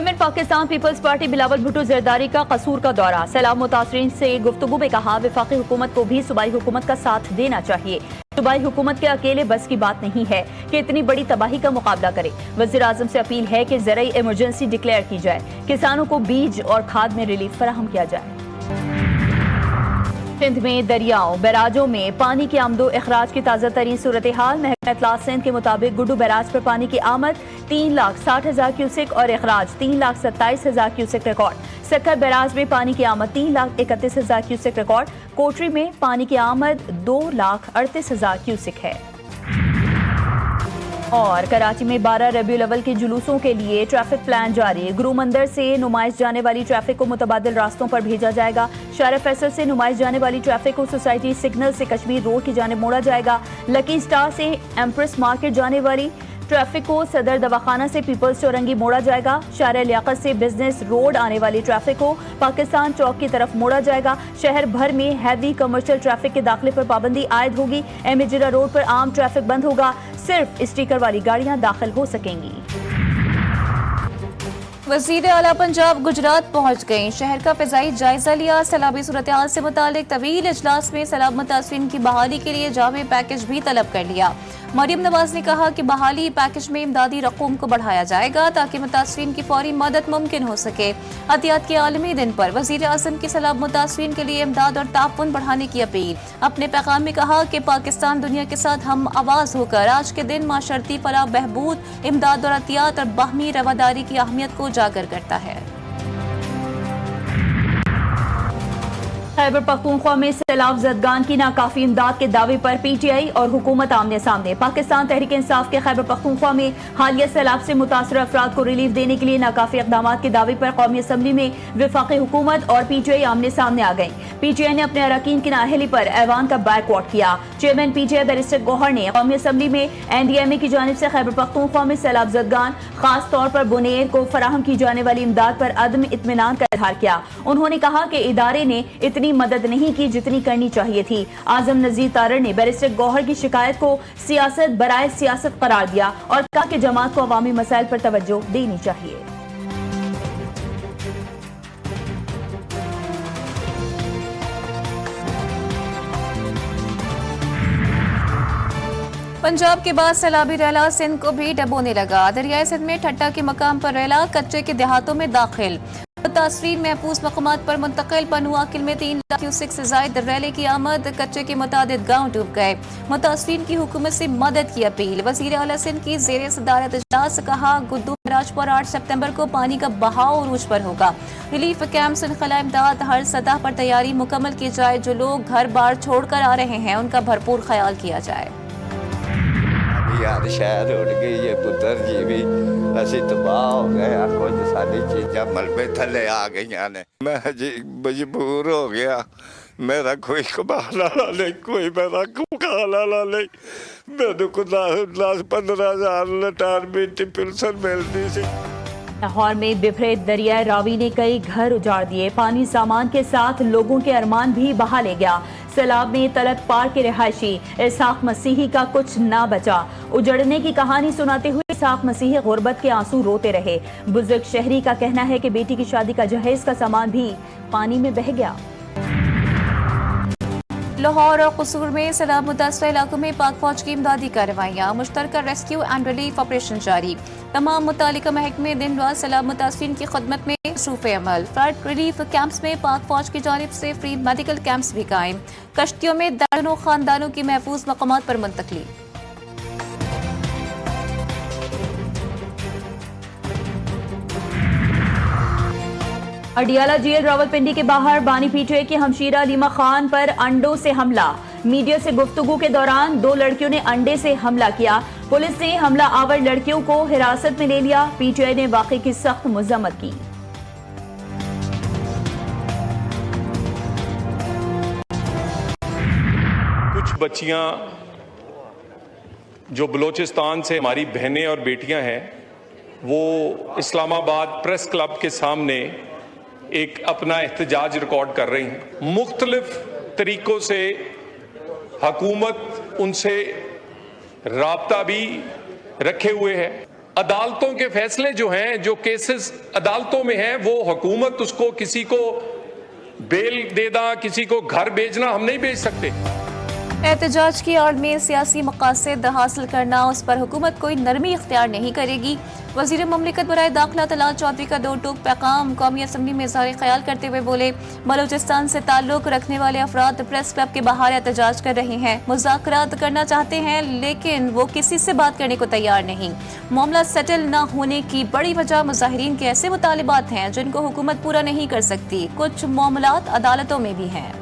Chairman Pakistan Peoples Party Bilawal Bhutto Zardari का कसूर का दौरा। सैलाब मुतासरीन से गुफ्तगू में कहा, वफाकी हुकूमत को भी सूबाई हुकूमत का साथ देना चाहिए। सूबाई हुकूमत के अकेले बस की बात नहीं है कि इतनी बड़ी तबाही का मुकाबला करे। वज़ीर आज़म से अपील है कि ज़राई इमरजेंसी डिक्लेयर की जाए, किसानों को बीज और खाद में रिलीफ फराहम किया जाए। सिंध में दरियाओं बैराजों में पानी की आमदो अखराज की ताज़ा तरीन सूरत हाल। महकमा इत्तलात सिंध के मुताबिक गुड्डू बैराज पर पानी की आमद 3,60,000 क्यूसिक और अखराज 3,27,000 क्यूसिक रिकॉर्ड। सक्कर बैराज में पानी की आमद 3,31,000 क्यूसिक रिकॉर्ड। कोटरी में पानी की आमद 2,38,000 क्यूसिक है। और कराची में 12 रबीउल अव्वल के जुलूसों के लिए ट्रैफिक प्लान जारी। गुरु मंदिर से नुमाइश जाने वाली ट्रैफिक को मुतबादिल रास्तों पर भेजा जाएगा। शारा फैसल से नुमाइश जाने वाली ट्रैफिक को सोसाइटी सिग्नल से कश्मीर रोड की जानिब मोड़ा जाएगा। लकी स्टार से एम्प्रेस मार्केट जाने वाली ट्रैफिक को सदर दवाखाना से पीपल्स चौरंगी मोड़ा जाएगा। शारा लियाकत से बिजनेस रोड आने वाली ट्रैफिक को पाकिस्तान चौक की तरफ मोड़ा जाएगा। शहर भर में हैवी कमर्शियल ट्रैफिक के दाखिले पर पाबंदी आयद होगी। एम ए जिरा रोड पर आम ट्रैफिक बंद होगा, सिर्फ स्टिकर वाली गाड़ियां दाखिल हो सकेंगी। वज़ीर आला पंजाब गुजरात पहुंच गए, शहर का फ़िज़ाई जायजा लिया। सैलाबी सूरत हाल से मुतालिक तवील इजलास में सैलाब मुतासरीन की बहाली के लिए जामे पैकेज भी तलब कर लिया। मरियम नवाज ने कहा कि बहाली पैकेज में इमदादी रकूम को बढ़ाया जाएगा ताकि मुतासरीन की फौरी मदद मुमकिन हो सके। अतियात के आलमी दिन पर वज़ीर आज़म की सैलाब मुतासरीन के लिए इमदाद और ताउन बढ़ाने की अपील। अपने पैगाम में कहा कि पाकिस्तान दुनिया के साथ हम आवाज़ होकर आज के दिन माशरती फलाह बहबूद, इमदाद और अतियात और बाहमी रवादारी की अहमियत को उजागर करता है। खैबर पख्तूनख्वा में सैलाब ज़दगान की नाकाफी इमदाद के दावे पर पीटीआई और हुकूमत आमने सामने। पाकिस्तान तहरीक इंसाफ के खैबर पख्तूनख्वा में हालिया सैलाब से मुतासर अफराद को रिलीफ देने के लिए नाकाफी इक़दामात के दावे पर कौमी असम्बली में वफाकी हुकूमत और पीटीआई आमने सामने आ गई। पीटीआई ने अपने अरकान की नाअहली पर ऐवान का बायकॉट किया। चेयरमैन पीटीआई बैरिस्टर गौहर ने कौमी असम्बली में एनडीएमए की जानिब से खैबर पख्तूनख्वा में सैलाब ज़दगान, खास तौर पर बुनेर को फराहम की जाने वाली इमदाद पर अदम इत्मीनान का इजहार किया। उन्होंने कहा कि इदारे ने इतनी मदद नहीं की जितनी करनी चाहिए थी। आजम नजीर तारड़ ने बैरिस्टर गौहर की शिकायत को सियासत बराए सियासत करार दिया और कहा कि जमात को अवामी मसाइल पर तवज्जो देनी चाहिए। पंजाब के बाद सैलाबी रैला सिंध को भी डबोने लगा। दरियाई सिंध में ठट्टा के मकाम पर रैला कच्चे के देहातों में दाखिल। मुतासरीन महफूज मकामात पर मुंतकिल। पनुआकिल में 3 लाख क्यूसिक से जायद रैले की आमद, कच्चे के मुतादिद गाँव डूब गए। मुतासरीन की हुकूमत से मदद की अपील। वज़ीर आला सिंध की ज़ेर सदारत इजलास कहा, गुड्डू बैराज पर 8 सितंबर को पानी का बहाव उरूज पर होगा। रिलीफ कैंप इनखला इमदाद हर सतह पर तैयारी मुकम्मल की जाए। जो लोग घर बार छोड़ कर आ रहे हैं उनका भरपूर ख्याल किया जाए। यार शहर उड़ गई है, पुत्र जी भी असी तबाह हो गए। कुछ सारी चीज़ा मलबे थले आ गई ने। मैं जी मजबूर हो गया। मेरा कोई कमाना नहीं, कोई मेरा खाना नहीं। मैंने को 10-15 हज़ार रिटायरमेंट पेंशन मिलती सी। लाहौर में बिफरे दरिया रावी ने कई घर उजाड़ दिए। पानी सामान के साथ लोगों के अरमान भी बहा ले गया। सैलाब में तलत पार के रिहायशी इसाक मसीही का कुछ ना बचा। उजड़ने की कहानी सुनाते हुए इसाक मसीही गुर्बत के आंसू रोते रहे। बुजुर्ग शहरी का कहना है कि बेटी की शादी का जहेज का सामान भी पानी में बह गया। लाहौर और कसूर में सैलाब मुतासर इलाकों में पाक फौज की इमदादी कार्रवाइयाँ। मुश्तरका रेस्क्यू एंड रिलीफ ऑपरेशन जारी। तमाम मुतालिका महकमे दिन रात सैलाब मुतासरीन की खदमत में मसरूफ़ अमल। फ्लड रिलीफ कैंप्स में पाक फौज की जानिब से फ्री मेडिकल कैंप्स भी कायम। कश्तियों में दर्जनों खानदानों की महफूज मकामात पर मुंतकली। अडियाला जेल रावलपिंडी के बाहर बानी पीटीआई की हमशीरा अलीमा खान पर अंडों से हमला। मीडिया से गुफ्तगू के दौरान 2 लड़कियों ने अंडे से हमला किया। पुलिस ने हमला आवर लड़कियों को हिरासत में ले लिया। पीटीआई ने वाक़े की सख्त मज़म्मत की। कुछ बच्चियां जो बलोचिस्तान से हमारी बहनें और बेटियां हैं, वो इस्लामाबाद प्रेस क्लब के सामने एक अपना एहतजाज रिकॉर्ड कर रही हैं। मुख्तलिफ तरीकों से हुकूमत उनसे राब्ता भी रखे हुए है। अदालतों के फैसले जो हैं, जो केसेस अदालतों में हैं, वो हुकूमत उसको किसी को बेल देना, किसी को घर भेजना हम नहीं भेज सकते। एहतजाज की आड़ में सियासी मकासद हासिल करना, उस पर हुकूमत कोई नरमी इख्तियार नहीं करेगी। वजीर ममलिकत बराए दाखिला तलाल चौधरी का दो टूक पैगाम कौमी असम्बली में इज़हार ख्याल करते हुए बोले, बलूचिस्तान से ताल्लुक रखने वाले अफराद प्रेस क्लब के बाहर एहतजाज कर रहे हैं, मुज़ाकरात करना चाहते हैं लेकिन वो किसी से बात करने को तैयार नहीं। मामला सेटल न होने की बड़ी वजह मुजाहिरीन के ऐसे मुतालिबात हैं जिनको हुकूमत पूरा नहीं कर सकती। कुछ मामलात अदालतों में भी हैं।